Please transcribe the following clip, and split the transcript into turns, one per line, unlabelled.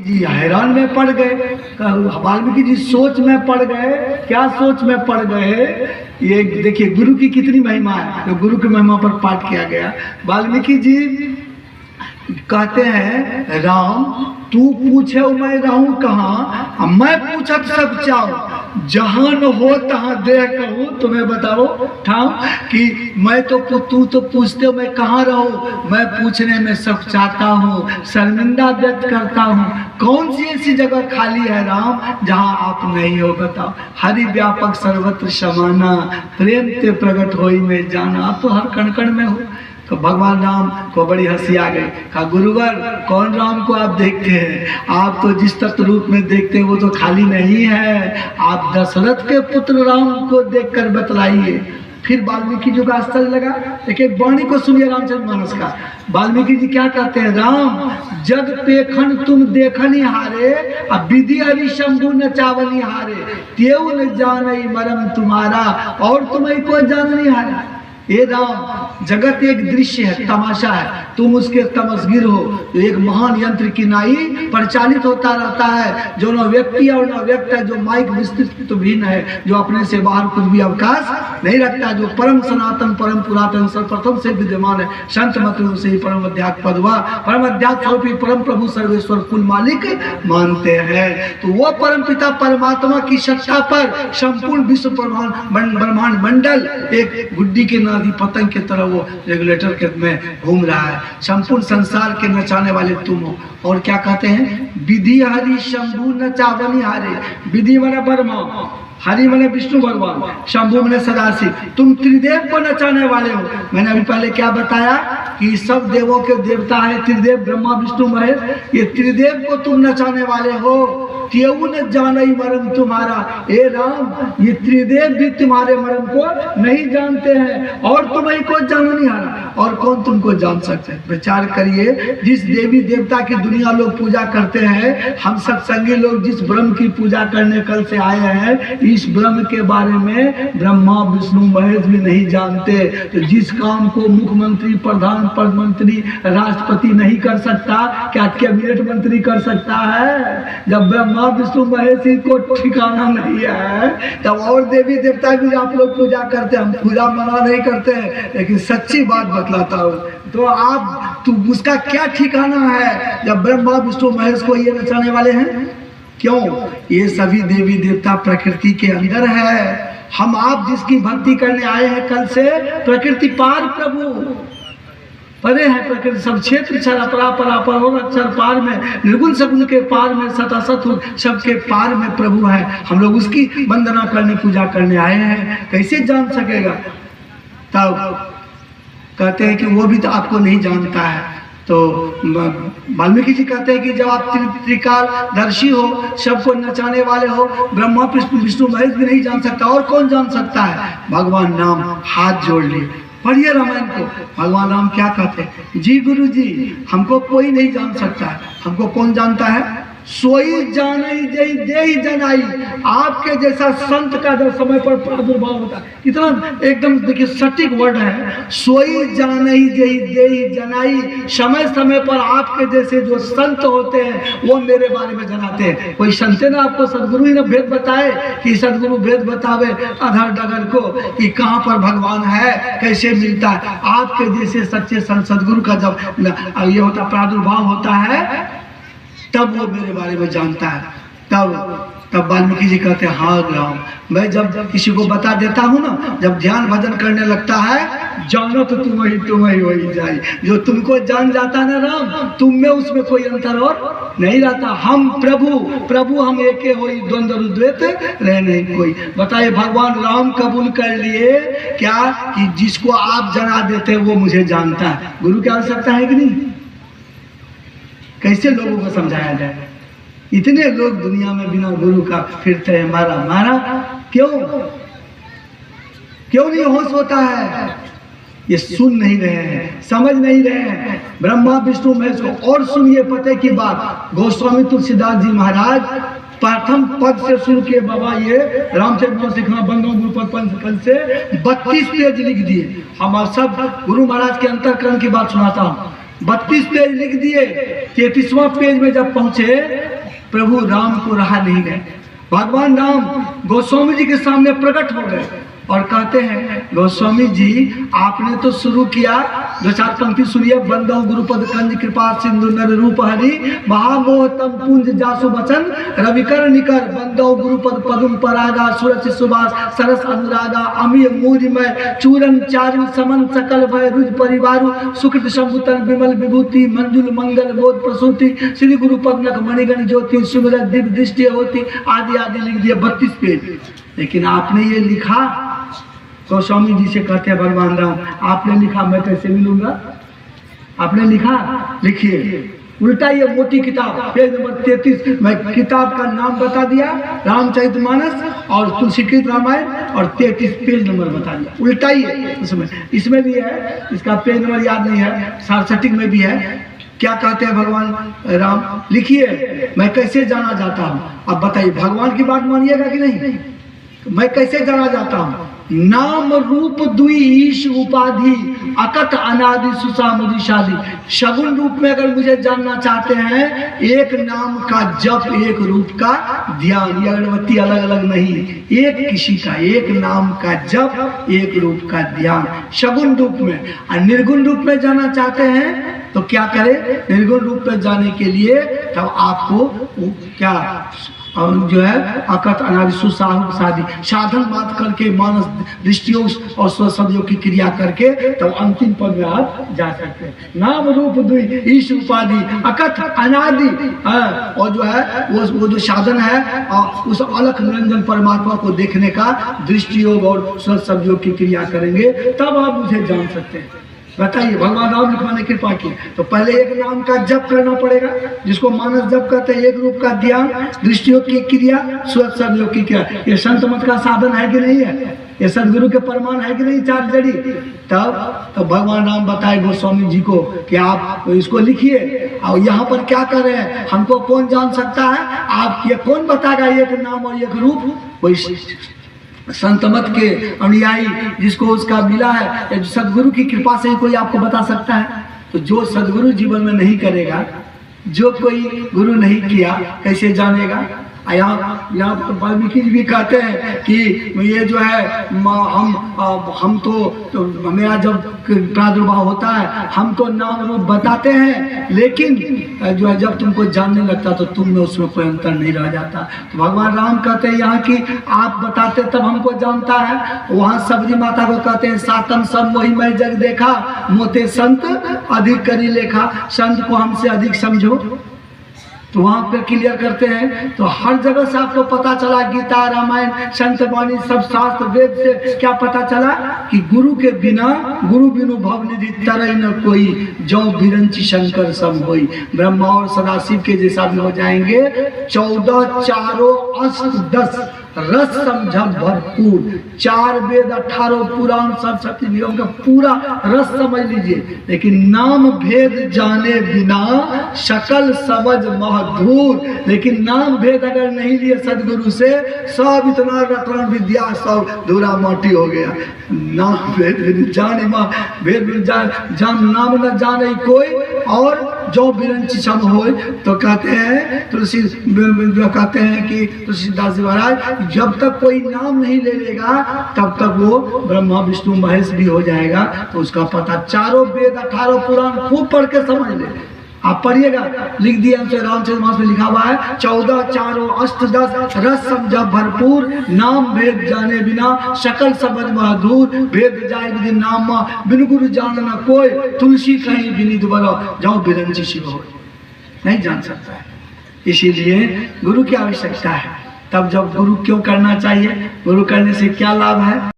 जी हैरान में पड़ गए। वाल्मीकि जी सोच में पड़ गए। क्या सोच में पड़ गए? ये देखिए गुरु की कितनी महिमा है, तो गुरु की महिमा पर पाठ किया गया। वाल्मीकि जी कहते हैं, राम तू पूछे मैं रहूं कहाँ, मैं पूछत सब चाहूं, जहां न हो तहां देह कहूं। तुम्हें बताओ ठाऊं कि मैं तो तू तो पूछते हो मैं कहाँ रहूं, मैं पूछने में सब चाहता हूँ, शर्मिंदा व्यक्त करता हूँ। कौन सी ऐसी जगह खाली है राम जहाँ आप नहीं हो? बताओ। हरि व्यापक सर्वत्र समाना, प्रेम ते प्रकट होई में जाना। आप तो हर कण कण में हो। तो भगवान राम को बड़ी हंसी आ गई। कहा गुरुवर कौन राम को आप देखते हैं? आप तो जिस तत्व रूप में देखते हैं वो तो खाली नहीं है। आप दशरथ के पुत्र राम को देखकर बतलाइए। फिर वाल्मीकि जी का आश्चर्य लगा। एक वाणी को सुनिए रामचरितमानस का। वाल्मीकि जी क्या कहते हैं? राम जग पेखन तुम देखनी हारे, अब विधि हरि शंभु न चावनी हारे, तेऊ न जानई मरम तुम्हारा, और तुम्हें को जाननी हारे। ये राम जगत एक दृश्य है, तमाशा है, तुम उसके तमसगिर हो। तो एक महान यंत्र की नाई परिचालित होता रहता है, जो न व्यक्ति और न व्यक्त है, जो माइक विस्तृत तो भिन्न है, जो अपने से बाहर कुछ भी अवकाश नहीं रखता, जो परम सनातन परम पुरातन सर्वप्रथम से विद्यमान है। संत मतलब से ही परम अध्यात्म पदवा, परम अध्यात्म स्वरूपी परम प्रभु सर्वेश्वर कुल मालिक मानते हैं। तो वो परम पिता परमात्मा की सत्ता पर संपूर्ण विश्व ब्रह्मांड मंडल एक गुड्डी के आदि पतंग की तरह वो रेगुलेटर के में घूम रहा है। संपूर्ण संसार के नचाने वाले तुम हो। और क्या कहते हैं? विधि हरि शंभु नचावनी हारे। विधि माने ब्रह्मा, हरि माने विष्णु भगवान, शंभु माने सदाशिव। तुम त्रिदेव को नचाने वाले हो। मैंने अभी पहले क्या बताया कि सब देवों के देवता है त्रिदेव, ब्रह्मा विष्णु महेश। ये त्रिदेव को तुम नचाने वाले हो। तेऊ न जानई मरम तुम्हारा। ए राम ये त्रिदेव भी तुम्हारे मरम को नहीं जानते हैं, और तुम्हें को जाननी हारा, और कौन तुमको जान सकते हैं? विचार करिए, जिस देवी देवता की दुनिया लोग पूजा करते हैं, हम सत्संगी लोग जिस ब्रह्म की पूजा करने कल से आए हैं, इस ब्रह्म के बारे में ब्रह्मा विष्णु महेश भी नहीं जानते। तो जिस काम को मुख्यमंत्री प्रधान मंत्री राष्ट्रपति नहीं कर सकता, क्या कैबिनेट मंत्री कर सकता है? जब ब्रह्मा विष्णु महेश को ठिकाना नहीं है, तब और देवी देवता भी आप लोग पूजा करते हैं। हम पूजा मना नहीं करते हैं, लेकिन सच्ची बात बतलाता हूँ। तो आप उसका क्या ठिकाना है जब ब्रह्मा विष्णु महेश को ये नचाने वाले हैं? क्यों? ये सभी देवी देवता प्रकृति के अंदर है। हम आप जिसकी भक्ति करने आए हैं कल से, प्रकृति पार प्रभु परे है। प्रकृति सब क्षेत्र क्षर अपरा परापर और अक्षर पार में, निर्गुण सगुण के पार में, सत असत सबके पार में प्रभु है। हम लोग उसकी वंदना करने पूजा करने आए हैं, कैसे जान सकेगा? तब कहते हैं कि वो भी तो आपको नहीं जानता है। तो वाल्मीकि जी कहते हैं कि जब आप त्रिकालदर्शी हो, सबको नचाने वाले हो, ब्रह्मा विष्णु महेश भी नहीं जान सकता, और कौन जान सकता है? भगवान राम हाथ जोड़ लिए। पढ़िए रामायण को। भगवान राम क्या कहते हैं? जी गुरु जी हमको कोई नहीं जान सकता है। हमको कौन जानता है? सोई जानई जय देहि जनाई। आपके जैसा संत का जब समय पर प्रादुर्भाव होता है, कितना एकदम देखिए सटीक वर्ड है, सोई जानई जय देहि जनाई। समय समय पर आपके जैसे जो संत होते हैं वो मेरे बारे में जनाते हैं। कोई संत ने आपको, सदगुरु ही ने भेद बताए कि सदगुरु भेद बतावे अधर डगर को कि कहाँ पर भगवान है, कैसे मिलता है। आपके जैसे सच्चे संत सदगुरु का जब ये होता प्रादुर्भाव होता है, तब वो मेरे बारे में जानता है। तब वाल्मीकि जी कहते हैं, हाँ राम मैं जब किसी को बता देता हूँ ना, जब ध्यान भजन करने लगता है, जानो तो तुम ही वही जाए। जो तुमको जान जाता ना राम, तुम में उसमें कोई अंतर और नहीं रहता। हम प्रभु हम एके होई, द्वंद्व रुद्वेत रहे नहीं कोई। बताइए भगवान राम कबूल कर लिए क्या कि जिसको आप जना देते वो मुझे जानता है। गुरु की आवश्यकता है कि नहीं? कैसे लोगों को समझाया जाए? इतने लोग दुनिया में बिना गुरु का फिरते हैं, मारा क्यों नहीं होश होता है? ये सुन नहीं रहे हैं, समझ नहीं रहे हैं ब्रह्मा विष्णु महेश को। और सुनिए पते की बात, गोस्वामी तुलसीदास जी महाराज प्रथम पद से शुरू किए बाबा, ये रामचरितमानस लिखना बंद गुरुपद से 32 पेज लिख दिए। हम सब गुरु महाराज के अंतःकरण की बात सुनाता हूँ। 32 पेज लिख दिए। 33वां पेज में जब पहुंचे प्रभु राम को रहा नहीं गए। भगवान राम गोस्वामी जी के सामने प्रकट हो गए और कहते हैं, गोस्वामी जी आपने तो शुरू किया, दो चार पंक्ति सुनिए। बंदो गुरुपद कंज कृपा सिंधु नर रूप हरि, महामोह तम पुंज जासु बचन रविकर निकर, बंदो गुरुपद पदुम परागा सुरच सुभाष सरस अनुरागा, अमीय मूरिमय चूरन चारु समन सकल भय रुज परिवारु, सुकृत शंभुतन विमल विभूति मंजुल मंगल बोध प्रसूति, श्री गुरु पद्मक मणिगण ज्योति सुमिरत दिव्य दृष्टि होती, आदि आदि लिख दिया 32 पेज। लेकिन आपने ये लिखा, गोस्वामी जी से कहते हैं भगवान राम, आपने लिखा मैं कैसे मिलूंगा? आपने लिखा, लिखिए। उल्टा ये मोटी किताब पेज नंबर 33, मैं किताब का नाम बता दिया, रामचरितमानस और तुलसीकृत रामायण, और 33 पेज नंबर बता दिया। उल्टा ही है इसमें भी है, इसका पेज नंबर याद नहीं है, 67 में भी है। क्या कहते हैं भगवान राम? लिखिए, मैं कैसे जाना जाता हूँ। अब बताइए, भगवान की बात मानिएगा कि नहीं? मैं कैसे जाना जाता हूँ? नाम रूप दुई ईश उपाधि, अकट अनादि सुसा मुझी शादी। शगुन रूप में अगर मुझे जानना चाहते हैं, एक नाम का जप, एक रूप का ध्यान, ये अगरबत्ती अलग अलग नहीं, एक किसी का, एक नाम का जप, एक रूप का ध्यान, शगुन रूप में। और निर्गुण रूप में जाना चाहते हैं तो क्या करें? निर्गुण रूप में जाने के लिए तब आपको क्या और जो है अकथ अनादि सुसाहु शादी, साधन बात करके मानस दृष्टियों और स्वशब्दों की क्रिया करके तो अंतिम पद में आप जा सकते हैं। नाम रूप दुई ईश उपाधि अकथ अनादि, और जो है वो जो साधन है उस अलख निरंजन परमात्मा को देखने का दृष्टियोग और स्वशब्दों की क्रिया करेंगे, तब आप मुझे जान सकते हैं। बताइए, भगवान राम लिखवाने कृपा की, तो पहले एक नाम का जप करना पड़ेगा, जिसको मानस जप कहते हैं, एक रूप का ध्यान, दृष्टियोग की क्रिया, स्वशब्दों की क्रिया। ये संत मत का साधन है कि नहीं है? ये सदगुरु के प्रमाण है कि नहीं? चार जड़ी। तब भगवान राम बताए गोस्वामी जी को कि आप इसको लिखिए। और यहाँ पर क्या कर रहे हैं? हमको कौन जान सकता है? आप ये कौन बताएगा एक नाम और एक रूप? कोई संत मत के अनुयायी जिसको उसका मिला है, सदगुरु की कृपा से ही कोई आपको बता सकता है। तो जो सदगुरु जीवन में नहीं करेगा, जो कोई गुरु नहीं किया, कैसे जानेगा? यहाँ पर वाल्मीकि जी भी कहते हैं कि ये जो है हम तो मेरा जब प्रादुर्भाव होता है हम तो नाम रूप बताते हैं, लेकिन जो है जब तुमको जानने लगता तो तुम में उसमें कोई अंतर नहीं रह जाता। तो भगवान राम कहते हैं यहाँ कि आप बताते तब हमको जानता है। वहाँ सबरी माता को कहते हैं, सातन सब मोहि मैं जग देखा, मोते संत अधिक करी लेखा, संत को हमसे अधिक समझो। तो वहां पर क्लियर करते हैं। तो हर जगह से आपको पता चला, गीता रामायण संत वाणी सब शास्त्र वेद से क्या पता चला कि गुरु के बिना, गुरु बिनु भव निधि तरई न कोई, जो बिरंची शंकर सब होई। ब्रह्मा और सदाशिव के जैसा भी हो जाएंगे। 14 चारों अष्ट 10 रस समझ भरपूर, 4 वेद 18 पुराण सब शक्ति निगम का पूरा रस समझ लीजिए। लेकिन नाम भेद जाने बिना शकल समझ महधूर। लेकिन नाम भेद अगर नहीं लिए सदगुरु से, सब इतना रटन विद्या सब धूरा माटी हो गया। नाम भेद जाने माँ भेद जान नाम न जाने कोई, और जो बिरंची सम हो। तो कहते हैं तुलसी कहते हैं कि तुलसीदास जी महाराज, जब तक कोई नाम नहीं ले लेगा तब तक वो ब्रह्मा विष्णु महेश भी हो जाएगा। तो उसका पता 4 वेद 18 पुराण खूब पढ़ के समझ ले। आप पढ़िएगा, लिख दिया हमसे रामचरितमानस में लिखा हुआ है, 14 चारों अष्ट 10 रस समझ भरपूर, नाम भेद जाने बिना सकल समझ मधुर। भेद जाए विधि नाम बिन गुरु जान न कोई, तुलसी कहीं विनित बरो जाओ बिरंची शिव हो। नहीं जान सकता है, इसीलिए गुरु की आवश्यकता है। तब जब गुरु क्यों करना चाहिए, गुरु करने से क्या लाभ है?